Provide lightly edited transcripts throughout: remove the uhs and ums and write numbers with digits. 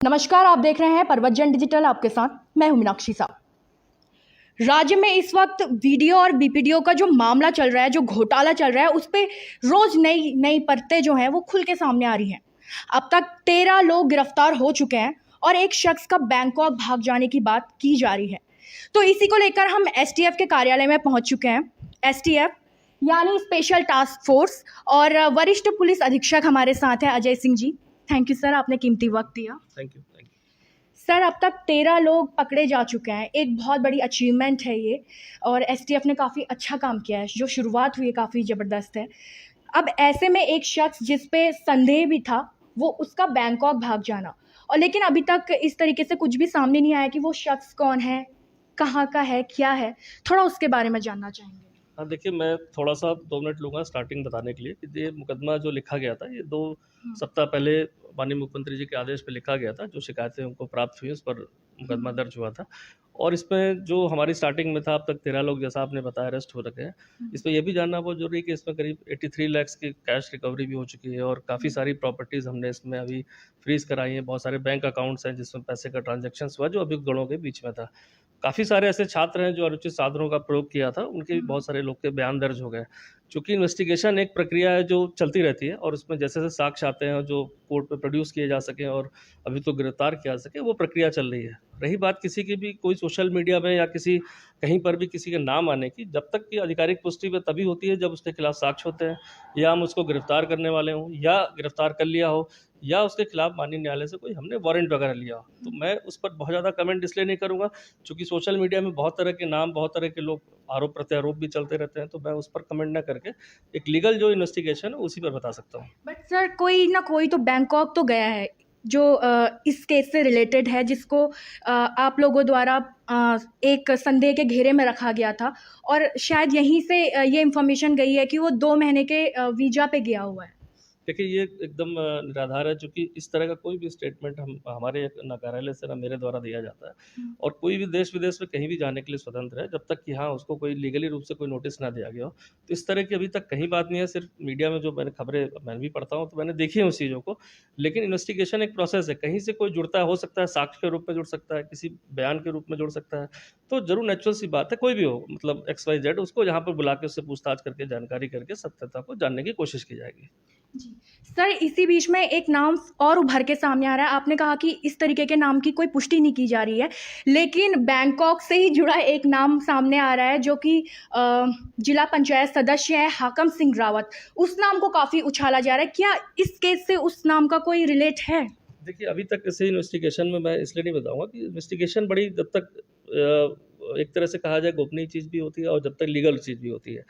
नमस्कार, आप देख रहे हैं परवतजन डिजिटल। आपके साथ मैं हूं मीनाक्षी साहब। राज्य में इस वक्त वीडियो और बीपीडीओ का जो मामला चल रहा है, जो घोटाला चल रहा है, उस पर रोज नई नई परतें जो हैं वो खुल के सामने आ रही हैं। अब तक 13 लोग गिरफ्तार हो चुके हैं और एक शख्स का बैंकॉक भाग जाने की बात की जा रही है। तो इसी को लेकर हम एसटीएफ के कार्यालय में पहुंच चुके हैं। एसटीएफ यानी स्पेशल टास्क फोर्स, और वरिष्ठ पुलिस अधीक्षक हमारे साथ है Ajay Singh ji. Thank you sir, आपने कीमती वक्त दिया। Thank you. सर, अब तक 13 लोग पकड़े जा चुके हैं। एक बहुत बड़ी अचीवमेंट है ये, और एसटीएफ ने काफ़ी अच्छा काम किया है। जो शुरुआत हुई है काफ़ी ज़बरदस्त है। अब ऐसे में एक शख्स जिस पे संदेह भी था, वो उसका बैंकॉक भाग जाना, और लेकिन अभी तक इस तरीके से कुछ भी सामने नहीं आया कि वो शख्स कौन है, कहाँ का है, क्या है। थोड़ा उसके बारे में जानना चाहेंगे। हाँ, देखिए, मैं थोड़ा सा 2 मिनट लूँगा स्टार्टिंग बताने के लिए कि ये मुकदमा जो लिखा गया था, ये 2 सप्ताह पहले माननीय मुख्यमंत्री जी के आदेश पे लिखा गया था। जो शिकायतें उनको प्राप्त हुई, उस पर मुकदमा दर्ज हुआ था। और इसमें जो हमारी स्टार्टिंग में था, अब तक 13 लोग, जैसा आपने बताया, अरेस्ट हो रखे हैं। इसमें यह भी जानना बहुत ज़रूरी है कि इसमें करीब 83 लाख की कैश रिकवरी भी हो चुकी है, और काफ़ी सारी प्रॉपर्टीज़ हमने इसमें अभी फ्रीज़ कराई हैं। बहुत सारे बैंक अकाउंट्स हैं जिसमें पैसे का ट्रांजैक्शंस हुआ, जो अभियुक्त गणों के बीच में था। काफ़ी सारे ऐसे छात्र हैं जो अनुचित साधनों का प्रयोग किया था, उनके भी बहुत सारे लोग के बयान दर्ज हो गए। चूँकि इन्वेस्टिगेशन एक प्रक्रिया है जो चलती रहती है, और उसमें जैसे-जैसे साक्ष्य आते हैं जो कोर्ट में प्रोड्यूस किए जा सकें और अभी तो गिरफ्तार किया जा सके, वो प्रक्रिया चल रही है। रही बात किसी की भी कोई सोशल मीडिया में या किसी कहीं पर भी किसी के नाम आने की, जब तक कि आधिकारिक पुष्टि वह तभी होती है जब उसके खिलाफ साक्ष्य होते हैं, या हम उसको गिरफ्तार करने वाले हों, या गिरफ्तार कर लिया हो, या उसके खिलाफ माननीय न्यायालय से कोई हमने वारंट वगैरह लिया हो। तो मैं उस पर बहुत ज़्यादा कमेंट इसलिए नहीं करूँगा, चूँकि सोशल मीडिया में बहुत तरह के नाम, बहुत तरह के लोग आरोप प्रत्यारोप भी चलते रहते हैं, तो मैं उस पर कमेंट ना करके एक लीगल जो इन्वेस्टिगेशन है उसी पर बता सकता हूँ। बट सर, कोई ना कोई तो बैंकॉक तो गया है जो इस केस से रिलेटेड है, जिसको आप लोगों द्वारा एक संदेह के घेरे में रखा गया था, और शायद यहीं से ये इन्फॉर्मेशन गई है कि वो 2 महीने के वीज़ा पे गया हुआ है। देखिए, ये एकदम निराधार है, चूँकि इस तरह का कोई भी स्टेटमेंट हम हमारे ना कार्यालय से ना मेरे द्वारा दिया जाता है, और कोई भी देश-विदेश में कहीं भी जाने के लिए स्वतंत्र है, जब तक कि हाँ, उसको कोई लीगली रूप से कोई नोटिस ना दिया गया हो। तो इस तरह की अभी तक कहीं बात नहीं है। सिर्फ मीडिया में जो मैंने खबरें मैं भी पढ़ता हूँ, तो मैंने देखी हैं उस चीज़ों को। लेकिन इन्वेस्टिगेशन एक प्रोसेस है, कहीं से कोई जुड़ता है, हो सकता है साक्ष्य के रूप में जुड़ सकता है, किसी बयान के रूप में जुड़ सकता है। तो ज़रूर नेचुरल सी बात है, कोई भी हो, मतलब एक्स, वाई, ज़ेड, उसको यहाँ पर बुला के उससे पूछताछ करके, जानकारी करके सत्यता को जानने की कोशिश की जाएगी। जी। सर, इसी बीच में एक नाम और उभर के सामने आ रहा है। आपने कहा कि इस तरीके के नाम की कोई पुष्टि नहीं की जा रही है, लेकिन बैंकॉक से ही जुड़ा एक नाम सामने आ रहा है, जो कि जिला पंचायत सदस्य है हाकम सिंह रावत। उस नाम को काफ़ी उछाला जा रहा है। क्या इस केस से उस नाम का कोई रिलेट है? देखिए, अभी तक इसे इन्वेस्टिगेशन में मैं इसलिए नहीं बताऊँगा कि इन्वेस्टिगेशन बड़ी, जब तक एक तरह से कहा जाए, गोपनीय चीज़ भी होती है, और जब तक लीगल चीज़ भी होती है।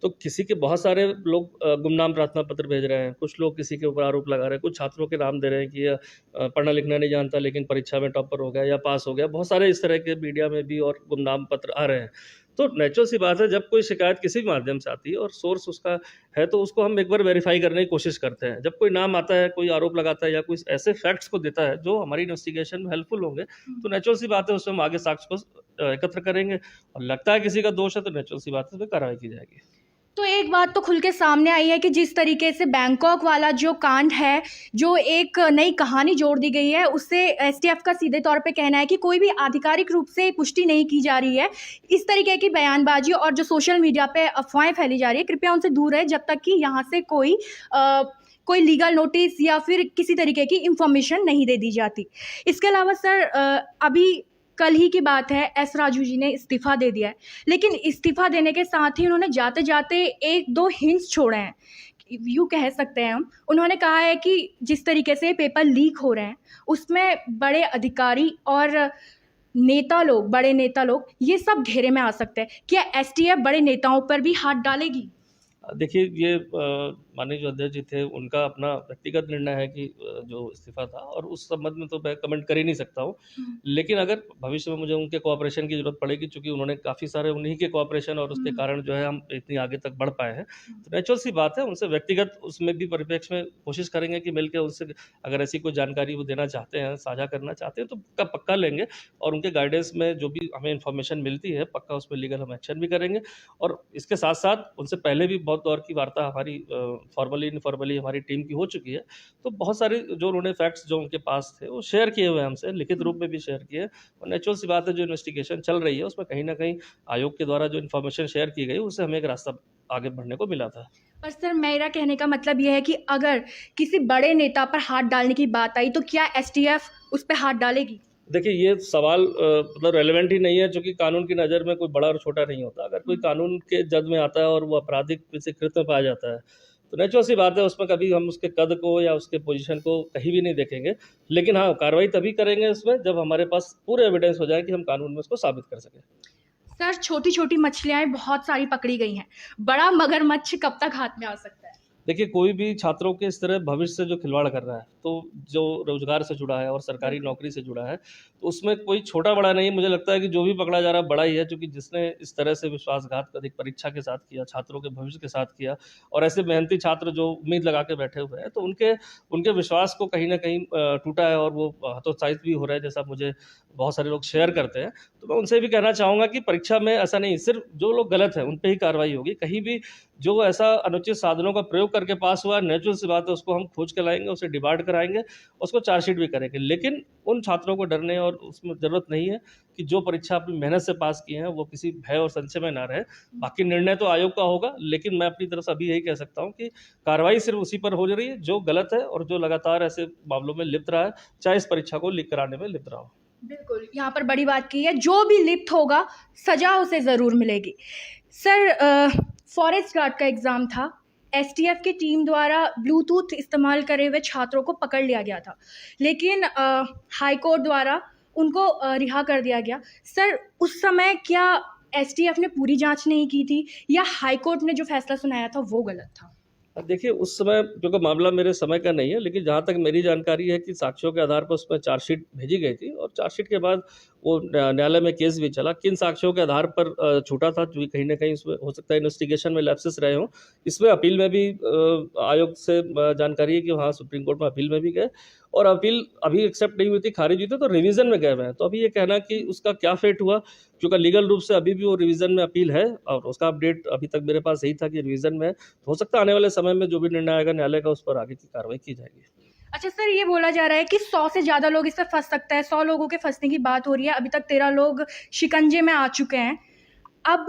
तो किसी के बहुत सारे लोग गुमनाम प्रार्थना पत्र भेज रहे हैं, कुछ लोग किसी के ऊपर आरोप लगा रहे हैं, कुछ छात्रों के नाम दे रहे हैं कि यह पढ़ना लिखना नहीं जानता लेकिन परीक्षा में टॉपर हो गया या पास हो गया। बहुत सारे इस तरह के मीडिया में भी और गुमनाम पत्र आ रहे हैं। तो नेचुरल सी बात है, जब कोई शिकायत किसी भी माध्यम से आती है और सोर्स उसका है, तो उसको हम एक बार वेरीफाई करने की कोशिश करते हैं। जब कोई नाम आता है, कोई आरोप लगाता है, या कोई ऐसे फैक्ट्स को देता है जो हमारी इन्वेस्टिगेशन में हेल्पफुल होंगे, तो नेचुरल सी बात है उसमें हम आगे साक्ष्य को एकत्र करेंगे, और लगता है किसी का दोष है तो नेचुरल सी बात है उसमें कार्रवाई की जाएगी। तो एक बात तो खुल के सामने आई है कि जिस तरीके से बैंकॉक वाला जो कांड है, जो एक नई कहानी जोड़ दी गई है, उससे एसटीएफ का सीधे तौर पे कहना है कि कोई भी आधिकारिक रूप से पुष्टि नहीं की जा रही है। इस तरीके की बयानबाजी और जो सोशल मीडिया पे अफवाहें फैली जा रही है, कृपया उनसे दूर रहे, जब तक कि यहाँ से कोई लीगल नोटिस या फिर किसी तरीके की इंफॉर्मेशन नहीं दे दी जाती। इसके अलावा सर, अभी कल ही की बात है, एस राजू जी ने इस्तीफ़ा दे दिया है, लेकिन इस्तीफ़ा देने के साथ ही उन्होंने जाते-जाते 1-2 हिंट्स छोड़े हैं। यूँ कह सकते हैं हम। उन्होंने कहा है कि जिस तरीके से पेपर लीक हो रहे हैं, उसमें बड़े अधिकारी और बड़े नेता लोग, ये सब घेरे में आ सकते हैं। क्या एसटीएफ बड़े नेताओं पर भी हाथ डालेगी? देखिए, ये माननीय जो अध्यक्ष जी थे, उनका अपना व्यक्तिगत निर्णय है कि जो इस्तीफ़ा था, और उस संबंध में तो मैं कमेंट कर ही नहीं सकता हूँ। लेकिन अगर भविष्य में मुझे उनके कोऑपरेशन की ज़रूरत पड़ेगी, चूँकि उन्होंने काफ़ी सारे उन्हीं के कोऑपरेशन और उसके कारण जो है हम इतनी आगे तक बढ़ पाए हैं। तो नेचुरल सी बात है, उनसे व्यक्तिगत उसमें भी परिप्रेक्ष्य में कोशिश करेंगे कि मिलके उनसे अगर ऐसी कोई जानकारी वो देना चाहते हैं, साझा करना चाहते हैं, तो पक्का लेंगे, और उनके गाइडेंस में जो भी हमें इन्फॉर्मेशन मिलती है, पक्का उसमें लीगल हम एक्शन भी करेंगे। और इसके साथ-साथ उनसे पहले भी बहुत दौर की वार्ता हमारी फॉर्मली इनफॉर्मली हमारी टीम की हो चुकी है। तो बहुत सारे जो उन्होंने फैक्ट्स जो उनके पास थे वो शेयर किए हुए हैं हमसे, लिखित रूप में भी शेयर किए, और नेचुरल सी बात है जो इन्वेस्टिगेशन चल रही है उसमें कहीं न कहीं आयोग के द्वारा जो इन्फॉर्मेशन शेयर की गई उससे हमें एक रास्ता आगे बढ़ने को मिला था। पर सर मेरा कहने का मतलब ये है कि अगर किसी बड़े नेता पर हाथ डालने की बात आई तो क्या एसटीएफ उस पर हाथ डालेगी? देखिए, ये सवाल मतलब रेलेवेंट ही नहीं है, चूँकि कानून की नज़र में कोई बड़ा और छोटा नहीं होता। अगर कोई कानून के जद में आता है और वो आपराधिक किसी कृत्य में पाया जाता है, तो नेचुरल सी बात है उसमें कभी हम उसके कद को या उसके पोजीशन को कहीं भी नहीं देखेंगे। लेकिन हाँ, कार्रवाई तभी करेंगे उसमें जब हमारे पास पूरे एविडेंस हो जाए कि हम कानून में उसको साबित कर सकें। सर छोटी-छोटी मछलियाँ बहुत सारी पकड़ी गई हैं। बड़ा मगरमच्छ कब तक हाथ में आ सकता है? देखिए, कोई भी छात्रों के इस तरह भविष्य से जो खिलवाड़ कर रहा है, तो जो रोज़गार से जुड़ा है और सरकारी नौकरी से जुड़ा है, तो उसमें कोई छोटा-बड़ा नहीं, मुझे लगता है कि जो भी पकड़ा जा रहा है बड़ा ही है, क्योंकि जिसने इस तरह से विश्वासघात अधिक परीक्षा के साथ किया, छात्रों के भविष्य के साथ किया, और ऐसे मेहनती छात्र जो उम्मीद लगा के बैठे हुए हैं, तो उनके विश्वास को कहीं न कहीं टूटा है और वो हतोत्साहित भी हो रहे हैं, जैसा मुझे बहुत सारे लोग शेयर करते हैं। तो मैं उनसे भी कहना चाहूँगा कि परीक्षा में ऐसा नहीं, सिर्फ़ जो लोग गलत हैं, उन पे ही कार्रवाई होगी। कहीं भी जो ऐसा अनुचित साधनों का प्रयोग करके पास हुआ है, नेचुरल सी बात है उसको हम खोज के लाएँगे, उसे डिबार्ड कराएँगे, उसको चार्जशीट भी करेंगे। लेकिन उन छात्रों को डरने और उसमें ज़रूरत नहीं है कि जो परीक्षा अपनी मेहनत से पास किए हैं, वो किसी भय और संशय में ना रहें। बाकी निर्णय तो आयोग का होगा, लेकिन मैं अपनी तरफ से अभी यही कह सकता हूँ कि कार्रवाई सिर्फ़ उसी पर हो रही है जो गलत है और जो लगातार ऐसे मामलों में लिप्त रहा है, चाहे इस परीक्षा को लीक कराने में लिप्त रहा हो। बिल्कुल, यहाँ पर बड़ी बात की है, जो भी लिप्त होगा सज़ा उसे ज़रूर मिलेगी। सर फॉरेस्ट गार्ड का एग्ज़ाम था, एसटीएफ की टीम द्वारा ब्लूटूथ इस्तेमाल करे हुए छात्रों को पकड़ लिया गया था, लेकिन हाई कोर्ट द्वारा उनको रिहा कर दिया गया। सर उस समय क्या एसटीएफ ने पूरी जाँच नहीं की थी या हाई कोर्ट ने जो फैसला सुनाया था वो गलत था? देखिए, उस समय क्योंकि मामला मेरे समय का नहीं है, लेकिन जहाँ तक मेरी जानकारी है कि साक्ष्यों के आधार पर उसमें चार्जशीट भेजी गई थी और चार्जशीट के बाद वो न्यायालय में केस भी चला। किन साक्ष्यों के आधार पर छूटा था, जो कहीं न कहीं इसमें हो सकता है इन्वेस्टिगेशन में लैप्सेस रहे हों। इसमें अपील में भी आयोग से जानकारी है कि हाँ, सुप्रीम कोर्ट में अपील में भी गए और अपील अभी एक्सेप्ट नहीं हुई थी, खारिज हुई थी, तो रिवीज़न में गए हुए हैं। तो अभी ये कहना कि उसका क्या फेट हुआ, क्योंकि लीगल रूप से अभी भी वो रिवीज़न में अपील है और उसका अपडेट अभी तक मेरे पास यही था कि रिवीज़न में है। तो हो सकता है आने वाले समय में जो भी निर्णय आएगा न्यायालय का, उस पर आगे की कार्रवाई की जाएगी। अच्छा सर, ये बोला जा रहा है कि 100 से ज़्यादा लोग इसमें फँस सकते हैं, 100 लोगों के फँसने की बात हो रही है, अभी तक 13 लोग शिकंजे में आ चुके हैं। अब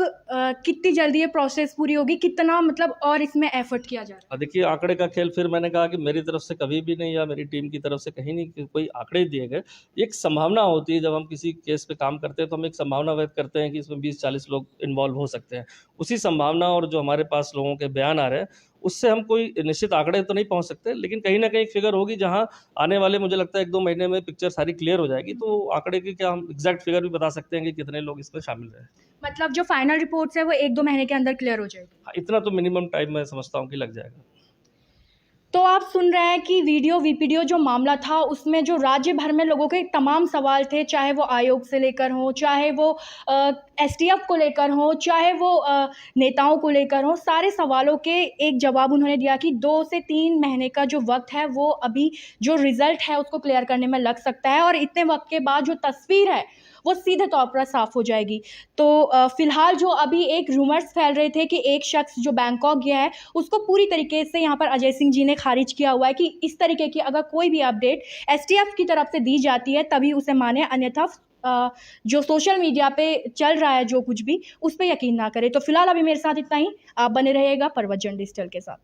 कितनी जल्दी ये प्रोसेस पूरी होगी, कितना मतलब और इसमें एफर्ट किया जा रहा है? देखिए, आंकड़े का खेल, फिर मैंने कहा कि मेरी तरफ से कभी भी नहीं या मेरी टीम की तरफ से कहीं नहीं कि कोई आंकड़े दिए गए। एक संभावना होती है, जब हम किसी केस पे काम करते हैं तो हम एक संभावना व्यक्त करते हैं कि इसमें 20-40 लोग इन्वॉल्व हो सकते हैं। उसी संभावना और जो हमारे पास लोगों के बयान आ रहे हैं, उससे हम कोई निश्चित आंकड़े तो नहीं पहुँच सकते, लेकिन कहीं न कहीं एक फिगर होगी जहाँ आने वाले, मुझे लगता है 1-2 महीने में पिक्चर सारी क्लियर हो जाएगी। तो आंकड़े की क्या, हम एग्ज़ैक्ट फिगर भी बता सकते हैं कि कितने लोग इसमें शामिल रहे। मतलब जो फाइनल रिपोर्ट्स है वो 1-2 महीने के अंदर क्लियर हो जाएगी। हाँ, इतना तो मिनिमम टाइम मैं समझता हूँ कि लग जाएगा। तो आप सुन रहे हैं कि वीडियो जो मामला था उसमें जो राज्य भर में लोगों के तमाम सवाल थे, चाहे वो आयोग से लेकर हों, चाहे वो एसटीएफ को लेकर हों, चाहे वो नेताओं को लेकर हों, सारे सवालों के एक जवाब उन्होंने दिया कि 2 से 3 महीने का जो वक्त है वो अभी जो रिज़ल्ट है उसको क्लियर करने में लग सकता है और इतने वक्त के बाद जो तस्वीर है वो सीधे तौर पर साफ़ हो जाएगी। तो फ़िलहाल जो अभी एक रूमर्स फैल रहे थे कि एक शख्स जो बैंकॉक गया है उसको पूरी तरीके से यहाँ पर अजय सिंह जी ने खारिज किया हुआ है कि इस तरीके की अगर कोई भी अपडेट एसटीएफ की तरफ से दी जाती है तभी उसे माने, अन्यथा जो सोशल मीडिया पे चल रहा है जो कुछ भी उस पे यकीन ना करें। तो फिलहाल अभी मेरे साथ इतना ही। आप बने रहिएगा परवत जर्नलिस्ट के साथ।